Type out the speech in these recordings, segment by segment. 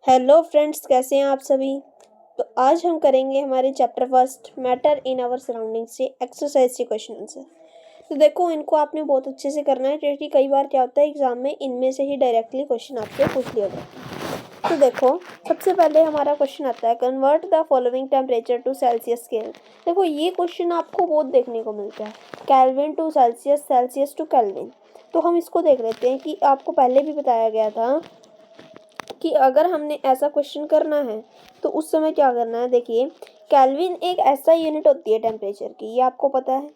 Hello friends, कैसे हैं आप सभी। तो आज हम करेंगे हमारे chapter first matter in our surrounding से एक्सरसाइज के क्वेश्चन आंसर। तो देखो, इनको आपने बहुत अच्छे से करना है क्योंकि कई बार क्या होता है एग्जाम में इनमें से ही डायरेक्टली क्वेश्चन आपसे पूछ लिया जाता है। तो देखो, सबसे पहले हमारा क्वेश्चन आता है convert the following temperature to Celsius scale. देखो, ये क्वेश्चन आपको बहुत देखने को मिलता है, Kelvin to Celsius, Celsius to Kelvin. तो हम इसको देख लेते हैं कि आपको पहले भी बताया गया था कि अगर हमने ऐसा क्वेश्चन करना है तो उस समय क्या करना है। देखिए, केल्विन एक ऐसा यूनिट होती है टेम्परेचर की, ये आपको पता है।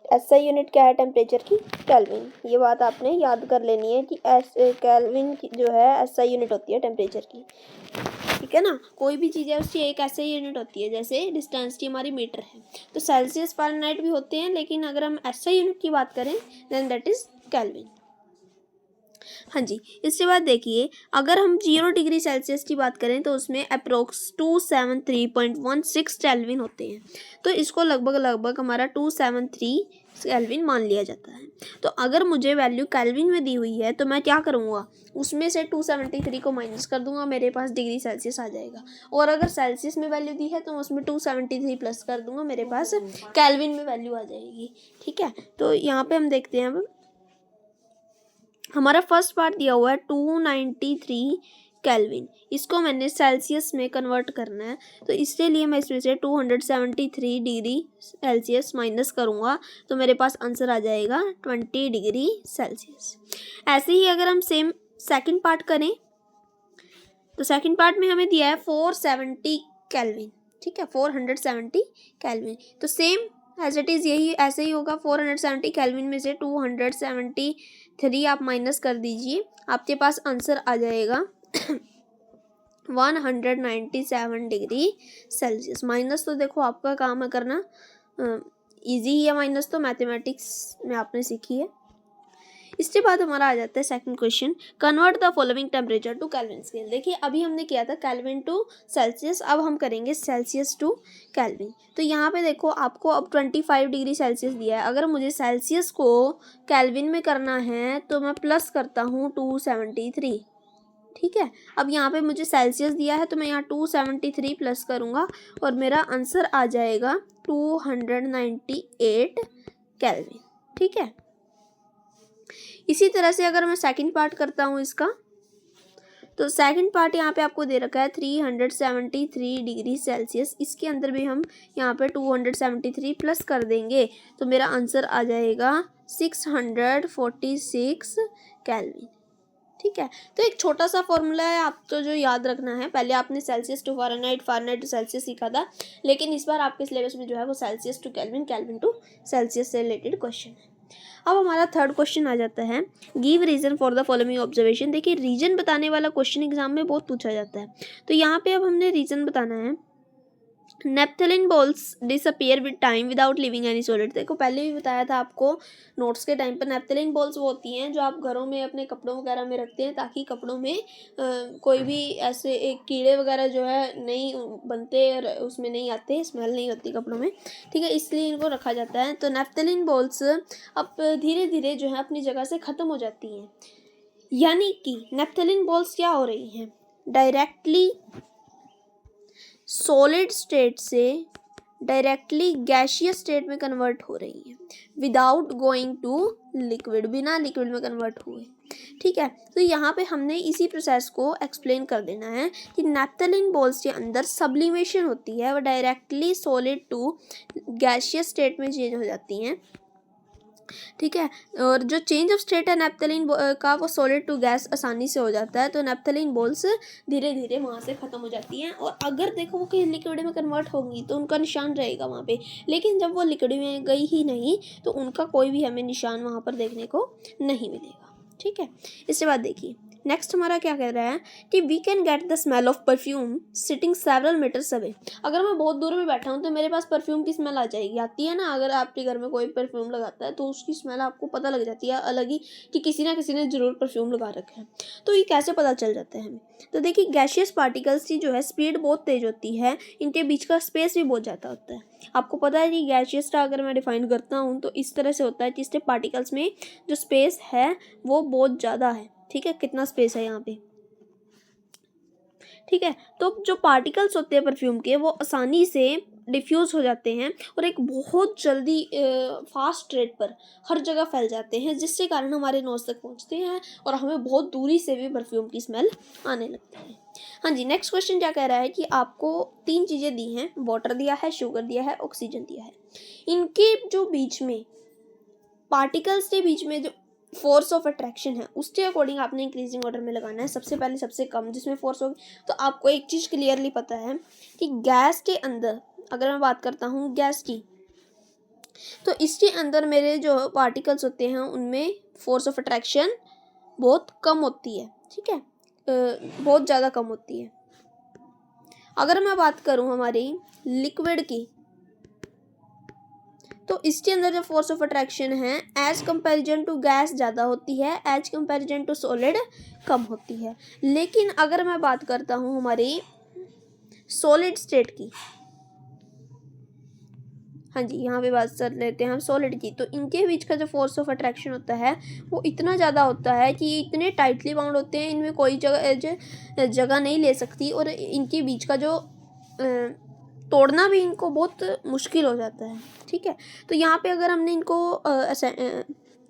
ऐसा यूनिट क्या है टेम्परेचर की? केल्विन। ये बात आपने याद कर लेनी है कि केल्विन जो है ऐसा यूनिट होती है टेम्परेचर की, ठीक है ना। कोई भी चीज़ है उसकी एक ऐसे यूनिट होती है, जैसे डिस्टेंस की हमारी मीटर है, तो सेल्सियस फ़ारेनहाइट भी होते हैं, लेकिन अगर हम ऐसा यूनिट की बात करें देन दैट इज़ केल्विन। हाँ जी, इसके बाद देखिए, अगर हम 0 डिग्री सेल्सियस की बात करें तो उसमें अप्रोक्स 273.16 केल्विन होते हैं। तो इसको लगभग हमारा 273 केल्विन मान लिया जाता है। तो अगर मुझे वैल्यू केल्विन में दी हुई है तो मैं क्या करूँगा, उसमें से 273 को माइनस कर दूंगा, मेरे पास डिग्री सेल्सियस आ जाएगा। और अगर सेल्सियस में वैल्यू दी है तो उसमें 273 प्लस कर दूंगा, मेरे पास केल्विन में वैल्यू आ जाएगी। ठीक है, तो यहाँ पे हम देखते हैं अब हमारा फर्स्ट पार्ट दिया हुआ है 293 केल्विन, इसको मैंने सेल्सियस में कन्वर्ट करना है। तो इसके लिए मैं इसमें से 273 डिग्री सेल्सियस माइनस करूँगा, तो मेरे पास आंसर आ जाएगा 20 डिग्री सेल्सियस। ऐसे ही अगर हम सेम सेकंड पार्ट करें तो सेकंड पार्ट में हमें दिया है 470 केल्विन। ठीक है, 470 केल्विन। तो सेम एज इट इज़ यही ऐसे ही होगा। 470 केल्विन में से 273 आप माइनस कर दीजिए, आपके पास आंसर आ जाएगा 197 डिग्री सेल्सियस। माइनस तो देखो आपका काम है करना, इजी ही है माइनस, तो मैथमेटिक्स में आपने सीखी है। इसके बाद हमारा आ जाता है second question, convert the following temperature to Kelvin scale. देखिए, अभी हमने किया था केल्विन टू सेल्सियस, अब हम करेंगे सेल्सियस टू केल्विन। तो यहाँ पे देखो, आपको अब 25 डिग्री सेल्सियस दिया है। अगर मुझे सेल्सियस को केल्विन में करना है तो मैं प्लस करता हूँ 273। ठीक है, अब यहाँ पे मुझे सेल्सियस दिया है तो मैं यहाँ 273 प्लस करूँगा और मेरा आंसर आ जाएगा 298 केल्विन। ठीक है, इसी तरह से अगर मैं सेकंड पार्ट करता हूँ इसका, तो सेकंड पार्ट यहाँ पे आपको दे रखा है 373 डिग्री सेल्सियस। इसके अंदर भी हम यहाँ पे 273 प्लस कर देंगे तो मेरा आंसर आ जाएगा 646 केल्विन। ठीक है, तो एक छोटा सा फॉर्मूला है, आप तो जो याद रखना है। पहले आपने Celsius to Fahrenheit, Fahrenheit to Celsius सीखा था, लेकिन इस बार आपके सिलेबस में जो है वो Celsius to Kelvin, Kelvin to Celsius से रिलेटेड क्वेश्चन है। अब हमारा थर्ड क्वेश्चन आ जाता है, give reason for the following observation. देखिए, रीजन बताने वाला क्वेश्चन एग्जाम में बहुत पूछा जाता है, तो यहाँ पे अब हमने रीजन बताना है। Naphthalene balls disappear with time without leaving any solid. देखो, पहले भी बताया था आपको नोट्स के टाइम पर, नेप्थलीन बॉल्स वो होती हैं जो आप घरों में अपने कपड़ों वगैरह में रखते हैं ताकि कपड़ों में कोई भी ऐसे एक कीड़े वगैरह जो है नहीं बनते और उसमें नहीं आते, स्मेल नहीं होती कपड़ों में। ठीक है, इसलिए इनको रखा जाता है। तो नेप्थलीन बॉल्स अब धीरे धीरे जो है अपनी जगह से ख़त्म हो जाती हैं, यानी कि नेप्थलीन बॉल्स क्या हो रही हैं, डायरेक्टली सॉलिड स्टेट से डायरेक्टली गैशियस स्टेट में कन्वर्ट हो रही है विदाउट गोइंग टू लिक्विड, बिना लिक्विड में कन्वर्ट हुए। ठीक है, तो यहाँ पे हमने इसी प्रोसेस को एक्सप्लेन कर देना है कि नेप्थलीन बॉल्स के अंदर सब्लिमेशन होती है, वो directly solid to gaseous state में चेंज हो जाती हैं। ठीक है, और जो चेंज ऑफ स्टेट है नेप्थलीन का, वो सॉलिड टू गैस आसानी से हो जाता है। तो नेप्थलीन बॉल्स धीरे धीरे वहाँ से ख़त्म हो जाती हैं, और अगर देखो वो कहीं लिक्विड में कन्वर्ट होंगी तो उनका निशान रहेगा वहाँ पे, लेकिन जब वो लिक्विड में गई ही नहीं तो उनका कोई भी हमें निशान वहाँ पर देखने को नहीं मिलेगा। ठीक है, इसके बाद देखिए नेक्स्ट हमारा क्या कह रहा है कि we can get the smell of perfume sitting several metres away. अगर मैं बहुत दूर में बैठा हूँ तो मेरे पास परफ्यूम की स्मेल आ जाएगी, आती है ना। अगर आपके घर में कोई परफ्यूम लगाता है तो उसकी स्मेल आपको पता लग जाती है अलग ही कि किसी ना किसी ने ज़रूर परफ्यूम लगा रखा है। तो ये कैसे पता चल जाता है हमें? तो देखिए, गैशियस पार्टिकल्स की जो है स्पीड बहुत तेज़ होती है, इनके बीच का स्पेस भी बहुत ज़्यादा होता है। आपको पता है कि गैशियस का अगर मैं डिफाइन करता हूँ तो इस तरह से होता है कि इसके पार्टिकल्स में जो स्पेस है वो बहुत ज़्यादा है। ठीक है, कितना स्पेस है यहाँ पे। ठीक है। तो जो पार्टिकल्स होते हैं परफ्यूम के वो आसानी से डिफ्यूज़ हो जाते हैं और एक बहुत जल्दी फास्ट रेट पर हर जगह फैल जाते हैं, जिससे कारण हमारे नोज़ तक पहुंचते हैं और हमें बहुत दूरी से भी परफ्यूम की स्मेल आने लगती है। हाँ जी, नेक्स्ट क्वेश्चन क्या कह रहा है कि आपको 3 चीज़ें दी हैं, वाटर दिया है, शुगर दिया है, ऑक्सीजन दिया है। इनके जो बीच में पार्टिकल्स के बीच में जो फोर्स ऑफ अट्रैक्शन है उसके अकॉर्डिंग आपने इंक्रीजिंग ऑर्डर में लगाना है, सबसे पहले सबसे कम जिसमें फोर्स होगी। तो आपको एक चीज़ क्लियरली पता है कि गैस के अंदर, अगर मैं बात करता हूँ गैस की, तो इसके अंदर मेरे जो पार्टिकल्स होते हैं उनमें फोर्स ऑफ अट्रैक्शन बहुत कम होती है, ठीक है, बहुत ज़्यादा कम होती है। अगर मैं बात करूँ हमारी लिक्विड की, तो इसके अंदर जो फोर्स ऑफ अट्रैक्शन है एज कंपैरिजन टू गैस ज़्यादा होती है, एज कंपैरिजन टू सॉलिड कम होती है। लेकिन अगर मैं बात करता हूँ हमारी सॉलिड स्टेट की, हाँ जी, यहाँ पे बात कर लेते हैं हम सॉलिड की, तो इनके बीच का जो फोर्स ऑफ अट्रैक्शन होता है वो इतना ज़्यादा होता है कि ये इतने टाइटली बाउंड होते हैं, इनमें कोई जगह नहीं ले सकती और इनके बीच का जो तोड़ना भी इनको बहुत मुश्किल हो जाता है, ठीक है। तो यहाँ पे अगर हमने इनको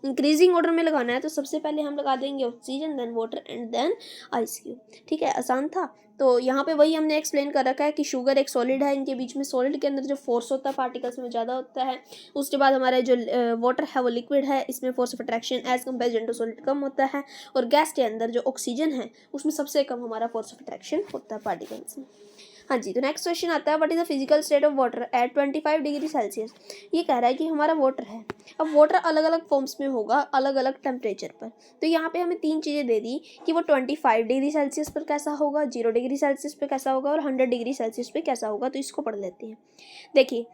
इंक्रीजिंग ऑर्डर में लगाना है तो सबसे पहले हम लगा देंगे oxygen, then water and then ice cube, ठीक है, आसान था। तो यहाँ पे वही हमने एक्सप्लेन कर रखा है कि शुगर एक सॉलिड है, इनके बीच में सॉलिड के अंदर जो फोर्स होता है पार्टिकल्स में ज़्यादा होता है। उसके बाद हमारा जो वाटर है वो लिक्विड है, इसमें force of attraction as comparison to solid कम होता है। और गैस के अंदर जो ऑक्सीजन है उसमें सबसे कम हमारा फोर्स ऑफ अट्रैक्शन होता है पार्टिकल्स में। हाँ जी, तो नेक्स्ट क्वेश्चन आता है what is the physical state of water at 25 degree Celsius. ये कह रहा है कि हमारा वाटर है, अब वाटर अलग अलग फॉर्म्स में होगा अलग अलग टेम्परेचर पर। तो यहाँ पे हमें 3 चीज़ें दे दी कि वो 25 डिग्री सेल्सियस पर कैसा होगा, 0 डिग्री सेल्सियस पर कैसा होगा और 100 डिग्री सेल्सियस पर कैसा होगा। तो इसको पढ़ लेते हैं। देखिए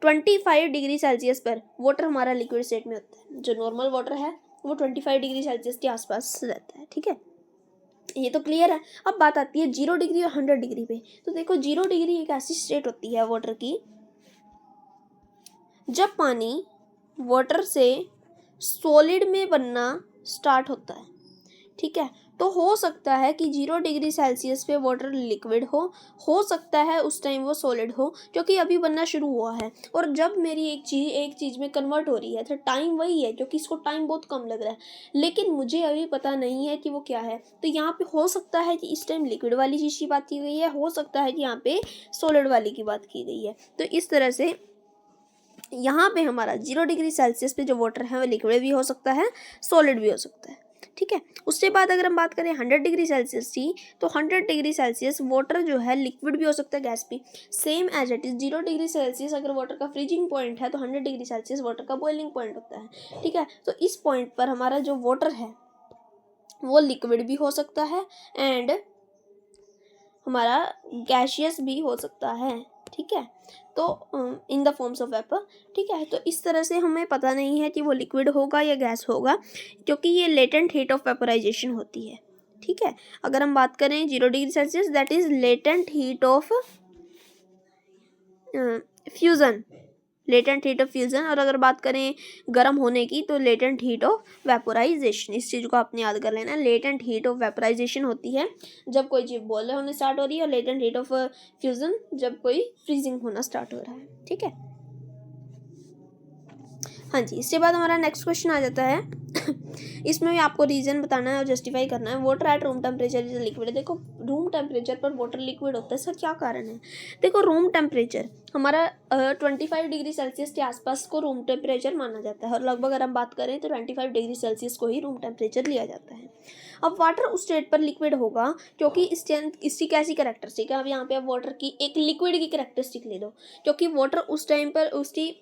25 डिग्री सेल्सियस पर वाटर हमारा लिक्विड स्टेट में होता है, जो नॉर्मल वाटर है वो 25 डिग्री सेल्सियस के आसपास रहता है, ठीक है, ये तो क्लियर है। अब बात आती है 0 डिग्री और 100 डिग्री पे। तो देखो 0 डिग्री एक ऐसी स्टेट होती है वाटर की जब पानी वाटर से सॉलिड में बनना स्टार्ट होता है, ठीक है। तो हो सकता है कि 0 डिग्री सेल्सियस पे वाटर लिक्विड हो सकता है उस टाइम वो सॉलिड हो, क्योंकि अभी बनना शुरू हुआ है। और जब मेरी एक चीज़ में कन्वर्ट हो रही है तो टाइम वही है, क्योंकि इसको टाइम बहुत कम लग रहा है, लेकिन मुझे अभी पता नहीं है कि वो क्या है। तो यहाँ पे हो सकता है कि इस टाइम लिक्विड वाली चीज़ की बात की गई है, हो सकता है कि यहाँ पे सॉलिड वाली की बात की गई है। तो इस तरह से यहाँ पे हमारा 0 डिग्री सेल्सियस पे जो वाटर है वो लिक्विड भी हो सकता है, सॉलिड भी हो सकता है, ठीक है। उसके बाद अगर हम बात करें 100 डिग्री सेल्सियस की, तो 100 डिग्री सेल्सियस वाटर जो है लिक्विड भी हो सकता है, गैस भी, same as it is. 0 degree Celsius अगर वाटर का फ्रीजिंग पॉइंट है तो 100 डिग्री सेल्सियस वाटर का बॉइलिंग पॉइंट होता है, ठीक है। तो इस पॉइंट पर हमारा जो वाटर है वो लिक्विड भी हो सकता है एंड हमारा गैशियस भी हो सकता है, ठीक है, तो in the forms of vapour, ठीक है। तो इस तरह से हमें पता नहीं है कि वो लिक्विड होगा या गैस होगा, क्योंकि ये लेटेंट हीट ऑफ वेपराइजेशन होती है, ठीक है। अगर हम बात करें 0 degree Celsius, that is latent heat of fusion, latent heat of fusion. और अगर बात करें गर्म होने की तो लेटेंट हीट ऑफ वेपोराइजेशन। इस चीज़ को आपने याद कर लेना, लेटेंट हीट ऑफ वेपोराइजेशन होती है जब कोई चीज़ बॉयल होने स्टार्ट हो रही है, और लेटेंट हीट ऑफ फ्यूज़न जब कोई फ्रीजिंग होना स्टार्ट हो रहा है, ठीक है। हाँ जी, इसके बाद हमारा नेक्स्ट क्वेश्चन आ जाता है इसमें भी आपको रीज़न बताना है और जस्टिफाई करना है। Water at room temperature is liquid. देखो रूम टेम्परेचर पर वाटर लिक्विड होता है, इसका क्या कारण है। देखो रूम टेम्परेचर हमारा 25 डिग्री सेल्सियस के आसपास को रूम टेम्परेचर माना जाता है, और लगभग अगर हम बात करें तो 25 डिग्री सेल्सियस को ही रूम टेम्परेचर लिया जाता है। अब वाटर उस स्टेट पर लिक्विड होगा क्योंकि इसकी कैसी कैरेक्टरिस्टिक है। अब यहाँ पे आप वाटर की एक लिक्विड की कैरेक्टरिस्टिक ले लो, क्योंकि वाटर उस टाइम पर उसकी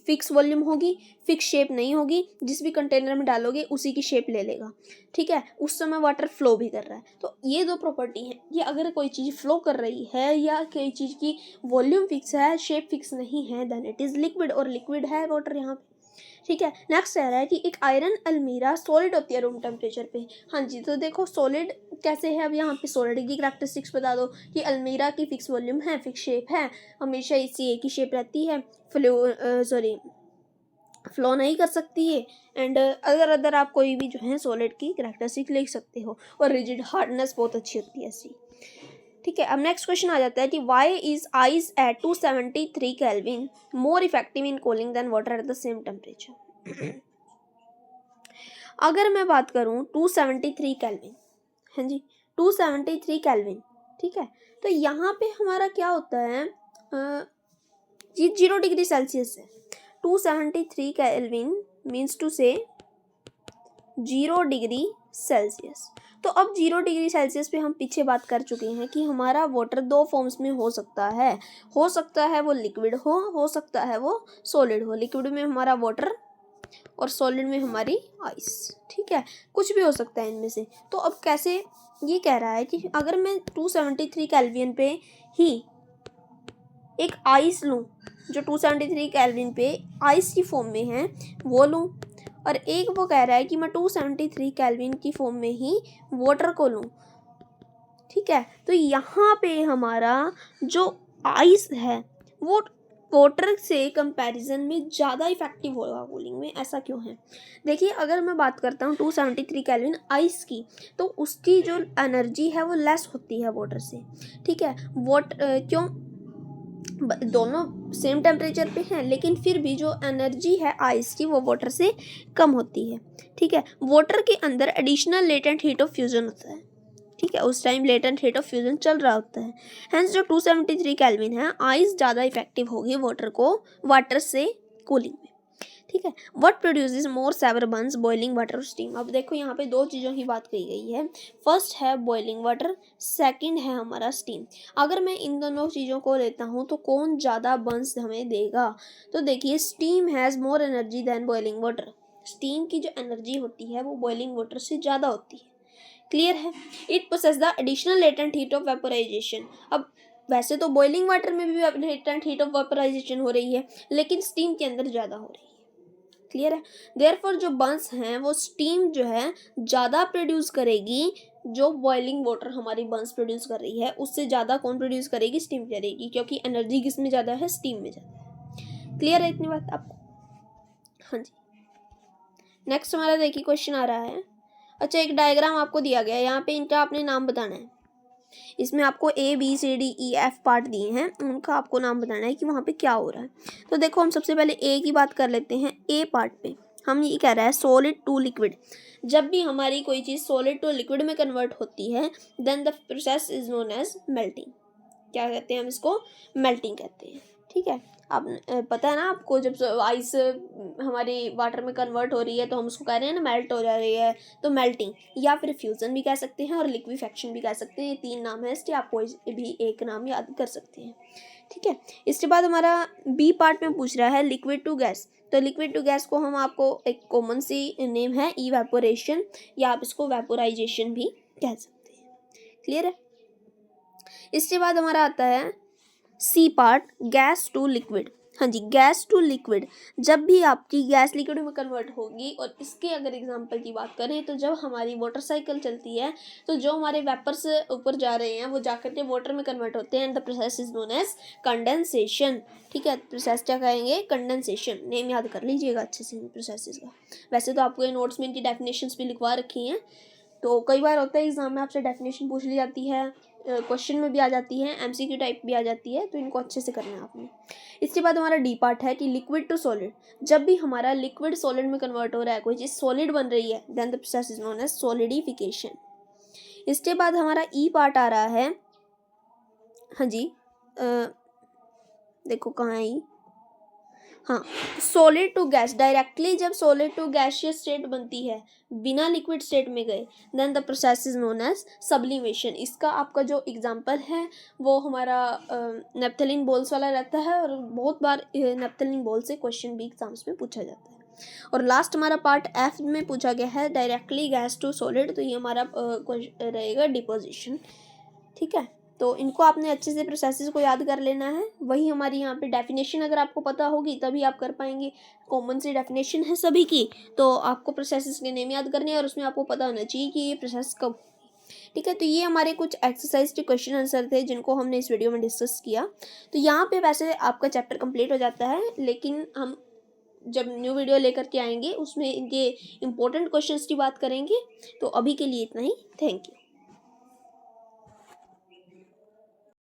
फिक्स वॉल्यूम होगी, फिक्स शेप नहीं होगी, जिस भी कंटेनर में डालोगे उसी की शेप ले लेगा, ठीक है। उस समय वाटर फ्लो भी कर रहा है। तो ये दो प्रॉपर्टी हैं, ये अगर कोई चीज़ फ्लो कर रही है या कोई चीज़ की वॉल्यूम फिक्स है, शेप फिक्स नहीं है, देन इट इज़ लिक्विड, और लिक्विड है वाटर यहाँ पे, ठीक है। नेक्स्ट कह रहा है कि एक आयरन अलमीरा सॉलिड होती है रूम टेम्परेचर पे। हाँ जी, तो देखो सॉलिड कैसे है। अब यहाँ पे सॉलिड की करैक्टरिस्टिक्स बता दो कि अलमीरा की फिक्स वॉल्यूम है, फिक्स शेप है, हमेशा इसी एक ही शेप रहती है, फ्लो नहीं कर सकती है, एंड अदर आप कोई भी जो है सॉलिड की करैक्टरिस्टिक लिख सकते हो, और रिजिड हार्डनेस बहुत अच्छी होती है इसकी। ठीक है, अब नेक्स्ट क्वेश्चन आ जाता है कि why is ice at 273 Kelvin more effective in cooling than water at the same temperature. अगर मैं बात करूं 273 केल्विन, हाँ जी 273 केल्विन, ठीक है, तो यहाँ पे हमारा क्या होता है, ये 0 डिग्री सेल्सियस है। 273 केल्विन मीन्स टू से 0 डिग्री सेल्सियस। तो अब 0 डिग्री सेल्सियस पे हम पीछे बात कर चुके हैं कि हमारा वाटर दो फॉर्म्स में हो सकता है वो लिक्विड हो सकता है वो सॉलिड हो। लिक्विड में हमारा वाटर और सॉलिड में हमारी आइस, ठीक है, कुछ भी हो सकता है इनमें से। तो अब कैसे, ये कह रहा है कि अगर मैं 273 केल्विन पे ही एक आइस लूँ जो 273 केल्विन पे आइस की फॉर्म में है वो लूँ, और एक वो कह रहा है कि मैं 273 केल्विन की फॉर्म में ही वाटर को लूँ, ठीक है, तो यहाँ पे हमारा जो आइस है वो वाटर से कंपैरिजन में ज़्यादा इफेक्टिव होगा कूलिंग में। ऐसा क्यों है, देखिए अगर मैं बात करता हूँ 273 केल्विन आइस की, तो उसकी जो एनर्जी है वो लेस होती है वाटर से, ठीक है। क्यों, दोनों सेम टेम्परेचर पे हैं, लेकिन फिर भी जो एनर्जी है आइस की वो वाटर से कम होती है, ठीक है। वाटर के अंदर additional latent heat of fusion होता है, ठीक है, उस time latent heat of fusion चल रहा होता है। हेंस जो 273 केल्विन है, आइस ज़्यादा इफेक्टिव होगी वाटर से कूलिंग में, ठीक है। What produces more severe burns, boiling water और स्टीम। अब देखो यहाँ पे दो चीज़ों की बात कही गई है, फर्स्ट है बॉइलिंग वाटर, सेकंड है हमारा स्टीम। अगर मैं इन दोनों चीज़ों को लेता हूँ तो कौन ज़्यादा बर्न्स हमें देगा, तो देखिए steam has more energy than boiling water. Steam की जो एनर्जी होती है वो बॉइलिंग वाटर से ज़्यादा होती है, क्लियर है। It possesses the additional latent heat of vaporisation. अब वैसे तो बॉइलिंग वाटर में भी लेटेंट हीट ऑफ वेपोराइजेशन हो रही है, लेकिन स्टीम के अंदर ज़्यादा हो रही है, क्लियर है। देयरफॉर जो बर्न्स हैं वो स्टीम जो है ज़्यादा प्रोड्यूस करेगी, जो बॉइलिंग वाटर हमारी बर्न्स प्रोड्यूस कर रही है उससे ज़्यादा कौन प्रोड्यूस करेगी, स्टीम करेगी, क्योंकि एनर्जी किस में ज़्यादा है, स्टीम में ज़्यादा है। क्लियर है इतनी बात आपको, हाँ जी। नेक्स्ट हमारा देखिए क्वेश्चन आ रहा है, अच्छा एक डायग्राम आपको दिया गया है, यहाँ पे इनका आपने नाम बताना है। इसमें आपको ABCDEF पार्ट दिए हैं, उनका आपको नाम बताना है कि वहाँ पे क्या हो रहा है। तो देखो हम सबसे पहले ए की बात कर लेते हैं। ए पार्ट पे हम ये कह रहा है सॉलिड टू लिक्विड। जब भी हमारी कोई चीज़ सॉलिड टू लिक्विड में कन्वर्ट होती है then the process is known as melting. क्या कहते हैं हम इसको, मेल्टिंग कहते हैं, ठीक है। आप पता है ना आपको, जब आइस हमारी वाटर में कन्वर्ट हो रही है तो हम उसको कह रहे हैं ना मेल्ट हो जा रही है, तो मेल्टिंग या फिर फ्यूजन भी कह सकते हैं और लिक्विफेक्शन भी कह सकते हैं। ये तीन नाम है इसके, आप कोई भी एक नाम याद कर सकते हैं, ठीक है। इसके बाद हमारा बी पार्ट में पूछ रहा है लिक्विड टू गैस। तो लिक्विड टू गैस को हम आपको एक कॉमन सी नेम है इवेपोरेशन, या आप इसको वेपोराइजेशन भी कह सकते हैं, क्लियर है। इसके बाद हमारा आता है C part, gas to liquid. हाँ जी, गैस टू लिक्विड, जब भी आपकी गैस लिक्विड में कन्वर्ट होगी, और इसके अगर एग्जांपल की बात करें तो जब हमारी वाटर साइकिल चलती है तो जो हमारे वेपर्स ऊपर जा रहे हैं वो जाकर के वाटर में कन्वर्ट होते हैं, and the process is known as condensation, ठीक है। प्रोसेस क्या कहेंगे, कंडेंसेशन। नेम याद कर लीजिएगा अच्छे से प्रोसेस का। वैसे तो आपको ये नोट्स में इनकी डेफिनेशंस भी लिखवा रखी हैं, तो कई बार होता है एग्जाम में आपसे डेफिनेशन पूछ ली जाती है, क्वेश्चन में भी आ जाती है, MCQ टाइप भी आ जाती है, तो इनको अच्छे से करना है आपने। इसके बाद हमारा डी पार्ट है कि लिक्विड टू सॉलिड। जब भी हमारा लिक्विड सॉलिड में कन्वर्ट हो रहा है, कोई चीज़ सॉलिड बन रही है, then the process is known as solidification. इसके बाद हमारा ई पार्ट आ रहा है, हाँ जी, देखो कहाँ है ई, हाँ, सॉलिड टू गैस। डायरेक्टली जब सॉलिड टू गैसियस स्टेट बनती है बिना लिक्विड स्टेट में गए, then the process is known as sublimation. इसका आपका जो एग्जांपल है वो हमारा नेप्थलीन बॉल्स वाला रहता है, और बहुत बार नेप्थलीन बॉल से क्वेश्चन भी एग्जाम्स में पूछा जाता है। और लास्ट हमारा पार्ट एफ में पूछा गया है डायरेक्टली गैस टू सॉलिड, तो ये हमारा रहेगा डिपोजिशन, ठीक है। तो इनको आपने अच्छे से प्रोसेसेस को याद कर लेना है। वही हमारी यहाँ पे डेफिनेशन अगर आपको पता होगी तभी आप कर पाएंगे, कॉमन सी डेफिनेशन है सभी की, तो आपको प्रोसेसेस के नेम याद करने हैं और उसमें आपको पता होना चाहिए कि ये प्रोसेस कब, ठीक है। तो ये हमारे कुछ एक्सरसाइज के क्वेश्चन आंसर थे जिनको हमने इस वीडियो में डिस्कस किया। तो यहाँ पे वैसे आपका चैप्टर कंप्लीट हो जाता है, लेकिन हम जब न्यू वीडियो लेकर के आएंगे उसमें इनके इम्पोर्टेंट क्वेश्चंस की बात करेंगे। तो अभी के लिए इतना ही, थैंक यू।